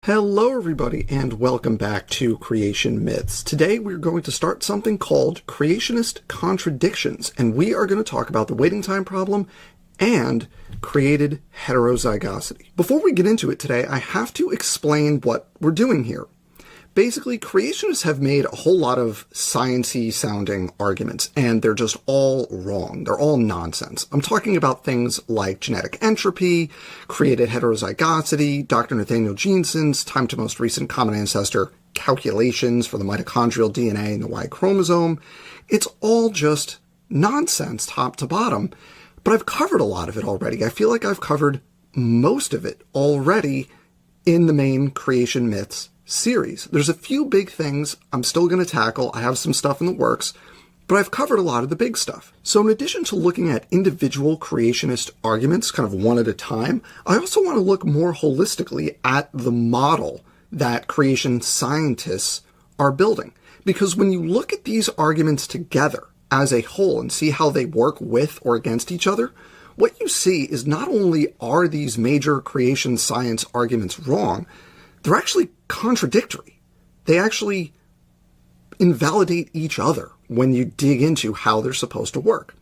Hello everybody and welcome back to Creation Myths. Today we're going to start something called Creationist Contradictions, and we are going to talk about the waiting time problem and created heterozygosity. Before we get into it today, I have to explain what we're doing here. Basically, creationists have made a whole lot of sciencey sounding arguments, and they're just all wrong. They're all nonsense. I'm talking about things like genetic entropy, created heterozygosity, Dr. Nathaniel Jeanson's time to most recent common ancestor calculations for the mitochondrial DNA and the Y chromosome. It's all just nonsense top to bottom, but I've covered a lot of it already. I feel like I've covered most of it already in the main Creation Myths series. There's a few big things I'm still going to tackle. I have some stuff in the works, but I've covered a lot of the big stuff. So in addition to looking at individual creationist arguments, kind of one at a time, I also want to look more holistically at the model that creation scientists are building. Because when you look at these arguments together as a whole and see how they work with or against each other, what you see is not only are these major creation science arguments wrong, they're actually contradictory. They actually invalidate each other when you dig into how they're supposed to work.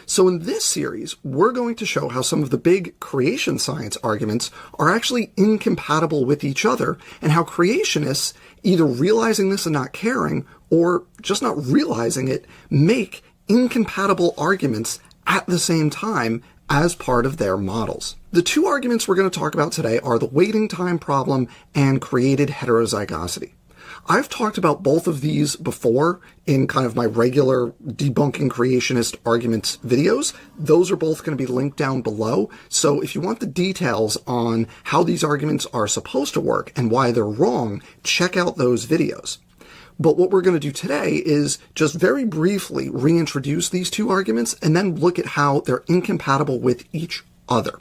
So in this series, we're going to show how some of the big creation science arguments are actually incompatible with each other, and how creationists, either realizing this and not caring, or just not realizing it, make incompatible arguments at the same time as part of their models. The two arguments we're going to talk about today are the waiting time problem and created heterozygosity. I've talked about both of these before in kind of my regular debunking creationist arguments videos. Those are both going to be linked down below. So if you want the details on how these arguments are supposed to work and why they're wrong, check out those videos. But what we're going to do today is just very briefly reintroduce these two arguments and then look at how they're incompatible with each other.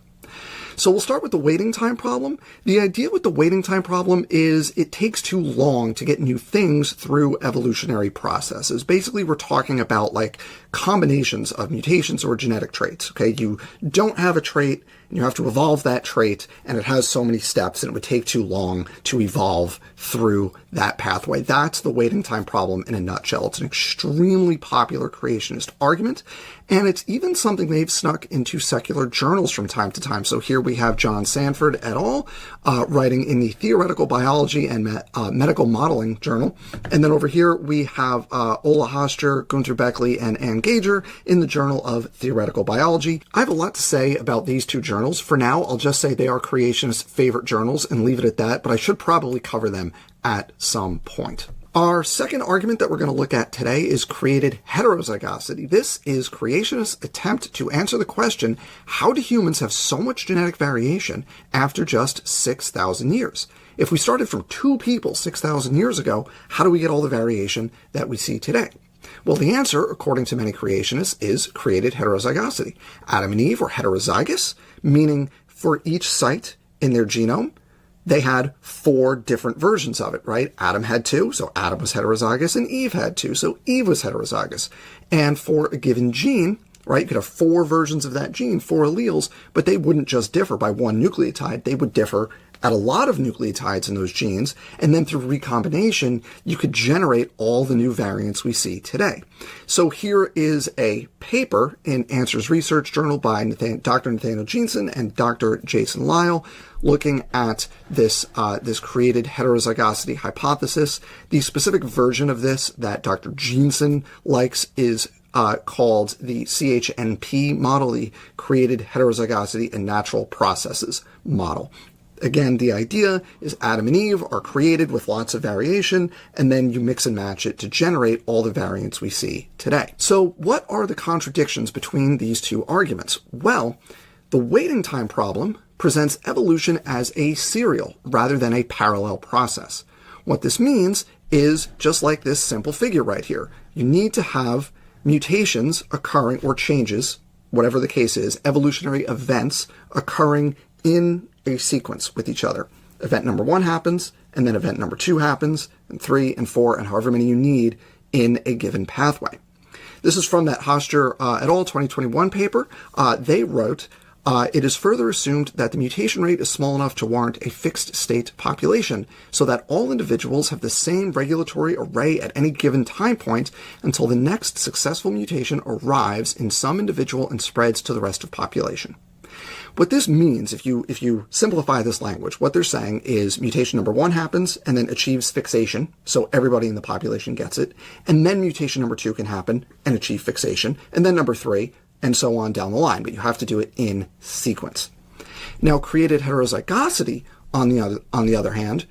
So we'll start with the waiting time problem. The idea with the waiting time problem is it takes too long to get new things through evolutionary processes. Basically, we're talking about like combinations of mutations or genetic traits. Okay, you don't have a trait and you have to evolve that trait, and it has so many steps and it would take too long to evolve through that pathway. That's the waiting time problem in a nutshell. It's an extremely popular creationist argument, and it's even something they've snuck into secular journals from time to time. So here we have John Sanford et al. Writing in the Theoretical Biology and Medical Modeling Journal. And then over here we have Ola Hofstra, Gunther Beckley, and Ann Gager in the Journal of Theoretical Biology. I have a lot to say about these two journals. For now, I'll just say they are creationists' favorite journals and leave it at that, but I should probably cover them at some point. Our second argument that we're going to look at today is created heterozygosity. This is creationists' attempt to answer the question, how do humans have so much genetic variation after just 6,000 years? If we started from two people 6,000 years ago, how do we get all the variation that we see today? Well, the answer, according to many creationists, is created heterozygosity. Adam and Eve were heterozygous, meaning for each site in their genome, they had 4 different versions of it, right? Adam had 2, so Adam was heterozygous, and Eve had 2, so Eve was heterozygous. And for a given gene, right, you could have 4 versions of that gene, 4 alleles, but they wouldn't just differ by 1 nucleotide. They would differ at a lot of nucleotides in those genes, and then through recombination, you could generate all the new variants we see today. So here is a paper in Answers Research Journal by Dr. Nathaniel Jeanson and Dr. Jason Lisle, looking at this created heterozygosity hypothesis. The specific version of this that Dr. Jeanson likes is called the CHNP model, the Created Heterozygosity in Natural Processes model. Again, the idea is Adam and Eve are created with lots of variation, and then you mix and match it to generate all the variants we see today. So what are the contradictions between these two arguments? Well, the waiting time problem presents evolution as a serial rather than a parallel process. What this means is just like this simple figure right here. You need to have mutations occurring, or changes, whatever the case is, evolutionary events occurring in a sequence with each other. Event number 1 happens, and then event number 2 happens, and 3 and 4, and however many you need in a given pathway. This is from that Hofstra et al. 2021 paper. They wrote, It is further assumed that the mutation rate is small enough to warrant a fixed state population, so that all individuals have the same regulatory array at any given time point until the next successful mutation arrives in some individual and spreads to the rest of population. What this means, if you simplify this language, what they're saying is mutation number 1 happens and then achieves fixation, so everybody in the population gets it, and then mutation number 2 can happen and achieve fixation, and then number 3, and so on down the line, but you have to do it in sequence. Now, created heterozygosity, on the other hand,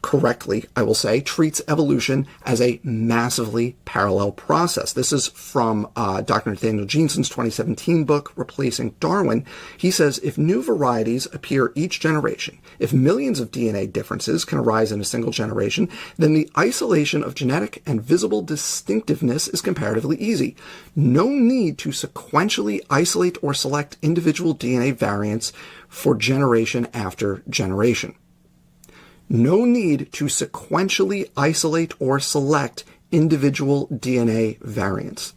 correctly, I will say, treats evolution as a massively parallel process. This is from Dr. Nathaniel Jeanson's 2017 book, Replacing Darwin. He says, if new varieties appear each generation, if millions of DNA differences can arise in a single generation, then the isolation of genetic and visible distinctiveness is comparatively easy. No need to sequentially isolate or select individual DNA variants for generation after generation. No need to sequentially isolate or select individual DNA variants.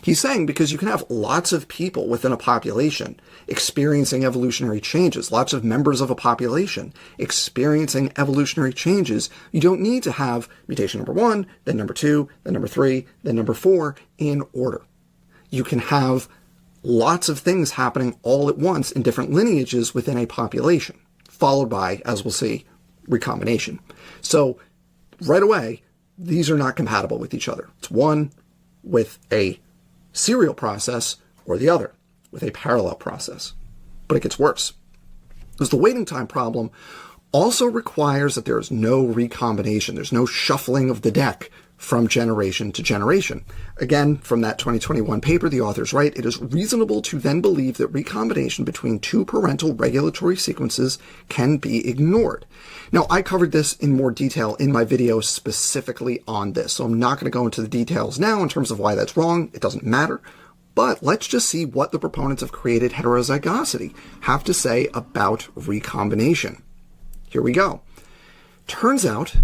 He's saying because you can have lots of people within a population experiencing evolutionary changes, lots of members of a population experiencing evolutionary changes, you don't need to have mutation number 1, then number 2, then number 3, then number 4 in order. You can have lots of things happening all at once in different lineages within a population, followed by, as we'll see, recombination. So right away, these are not compatible with each other. It's one with a serial process or the other with a parallel process. But it gets worse, because the waiting time problem also requires that there is no recombination. There's no shuffling of the deck from generation to generation. Again, from that 2021 paper, the authors write, it is reasonable to then believe that recombination between two parental regulatory sequences can be ignored. Now, I covered this in more detail in my video specifically on this, so I'm not going to go into the details now in terms of why that's wrong. It doesn't matter. But let's just see what the proponents of created heterozygosity have to say about recombination. Here we go. Turns out,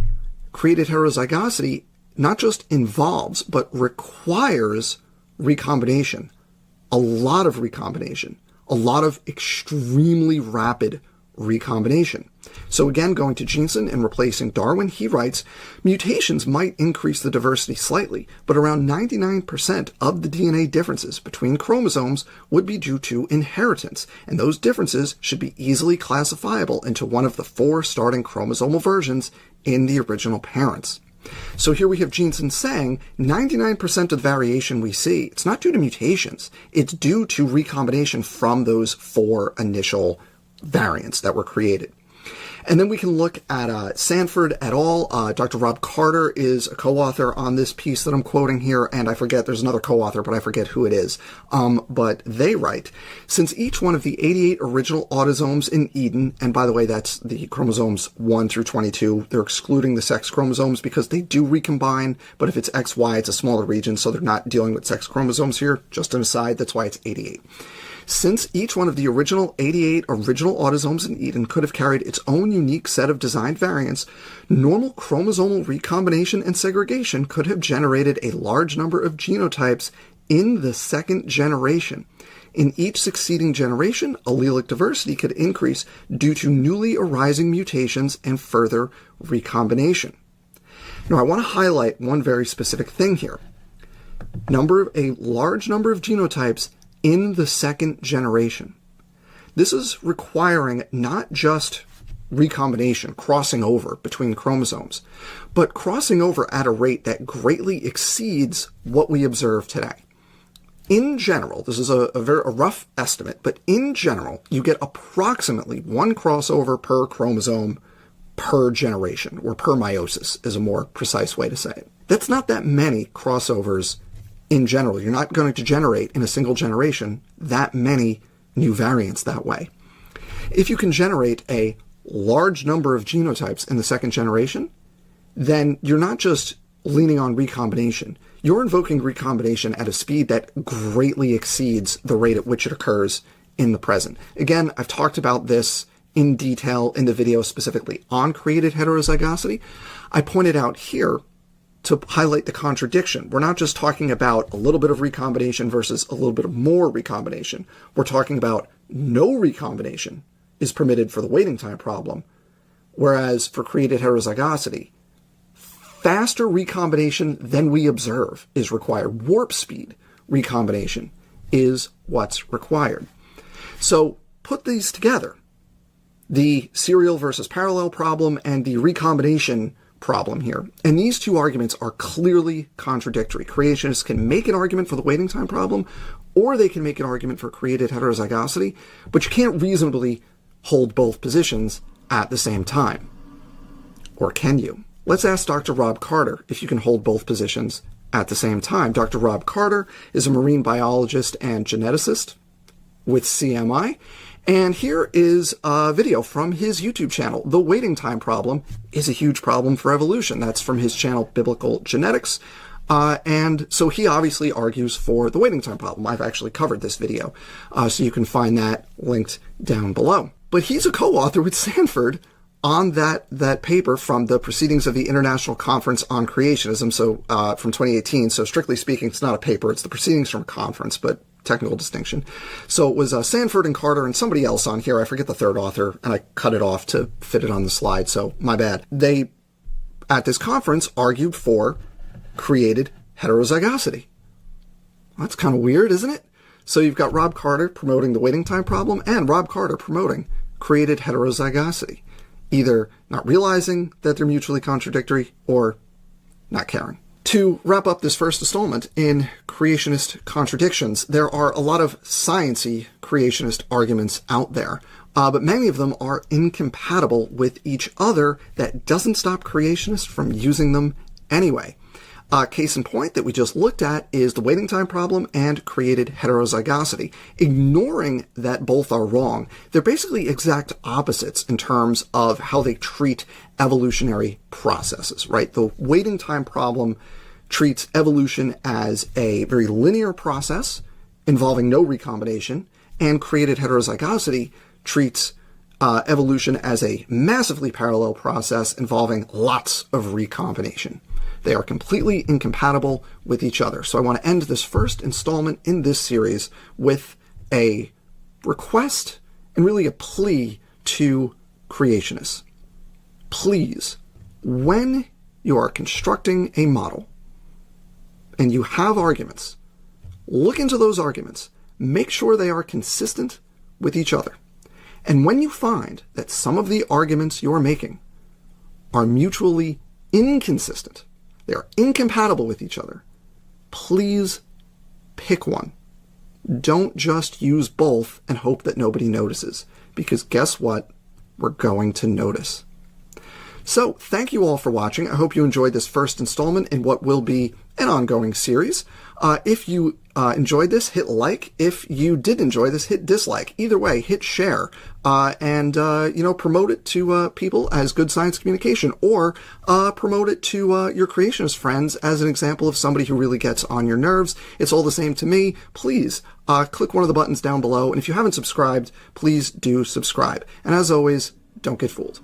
created heterozygosity not just involves, but requires recombination. A lot of recombination. A lot of extremely rapid recombination. So again, going to Jeanson and Replacing Darwin, he writes, mutations might increase the diversity slightly, but around 99% of the DNA differences between chromosomes would be due to inheritance, and those differences should be easily classifiable into one of the 4 starting chromosomal versions in the original parents. So here we have Jeanson saying 99% of the variation we see, it's not due to mutations, it's due to recombination from those 4 initial variants that were created. And then we can look at Sanford et al. Dr. Rob Carter is a co-author on this piece that I'm quoting here, and I forget, there's another co-author, but I forget who it is. But they write, since each one of the 88 original autosomes in Eden, and by the way, that's the chromosomes 1 through 22, they're excluding the sex chromosomes because they do recombine, but if it's XY, it's a smaller region, so they're not dealing with sex chromosomes here. Just an aside, that's why it's 88. Since each one of the original 88 original autosomes in Eden could have carried its own unique set of designed variants, normal chromosomal recombination and segregation could have generated a large number of genotypes in the second generation. In each succeeding generation, allelic diversity could increase due to newly arising mutations and further recombination. Now, I want to highlight one very specific thing here. A large number of genotypes in the second generation. This is requiring not just recombination, crossing over between chromosomes, but crossing over at a rate that greatly exceeds what we observe today. In general, this is a rough estimate, but in general, you get approximately 1 crossover per chromosome per generation, or per meiosis is a more precise way to say it. That's not that many crossovers in general. You're not going to generate in a single generation that many new variants that way. If you can generate a large number of genotypes in the second generation, then you're not just leaning on recombination. You're invoking recombination at a speed that greatly exceeds the rate at which it occurs in the present. Again, I've talked about this in detail in the video specifically on created heterozygosity. I pointed out here to highlight the contradiction. We're not just talking about a little bit of recombination versus a little bit of more recombination. We're talking about no recombination is permitted for the waiting time problem, whereas for created heterozygosity, faster recombination than we observe is required. Warp speed recombination is what's required. So put these together, the serial versus parallel problem and the recombination problem here. And these two arguments are clearly contradictory. Creationists can make an argument for the waiting time problem, or they can make an argument for created heterozygosity, but you can't reasonably hold both positions at the same time. Or can you? Let's ask Dr. Rob Carter if you can hold both positions at the same time. Dr. Rob Carter is a marine biologist and geneticist with CMI. And here is a video from his YouTube channel. The waiting time problem is a huge problem for evolution. That's from his channel, Biblical Genetics. And so he obviously argues for the waiting time problem. I've actually covered this video, so you can find that linked down below. But he's a co-author with Sanford on that paper from the Proceedings of the International Conference on Creationism, so from 2018. So strictly speaking, it's not a paper, it's the Proceedings from a conference, but technical distinction. So it was Sanford and Carter and somebody else on here. I forget the third author, and I cut it off to fit it on the slide, so my bad. They, at this conference, argued for created heterozygosity. That's kind of weird, isn't it? So you've got Rob Carter promoting the waiting time problem and Rob Carter promoting created heterozygosity, either not realizing that they're mutually contradictory or not caring. To wrap up this first installment in creationist contradictions, there are a lot of science-y creationist arguments out there, but many of them are incompatible with each other. That doesn't stop creationists from using them anyway. Case in point that we just looked at is the waiting time problem and created heterozygosity. Ignoring that both are wrong, they're basically exact opposites in terms of how they treat evolutionary processes, right? The waiting time problem treats evolution as a very linear process involving no recombination, and created heterozygosity treats evolution as a massively parallel process involving lots of recombination. They are completely incompatible with each other. So I want to end this first installment in this series with a request and really a plea to creationists. Please, when you are constructing a model and you have arguments, look into those arguments. Make sure they are consistent with each other. And when you find that some of the arguments you're making are mutually inconsistent, they are incompatible with each other, please pick one. Don't just use both and hope that nobody notices, because guess what? We're going to notice. So thank you all for watching. I hope you enjoyed this first installment in what will be an ongoing series. If you enjoyed this, hit like. If you did enjoy this, hit dislike. Either way, hit share and promote it to people as good science communication, or promote it to your creationist friends as an example of somebody who really gets on your nerves. It's all the same to me. Please click one of the buttons down below, and if you haven't subscribed, please do subscribe. And as always, don't get fooled.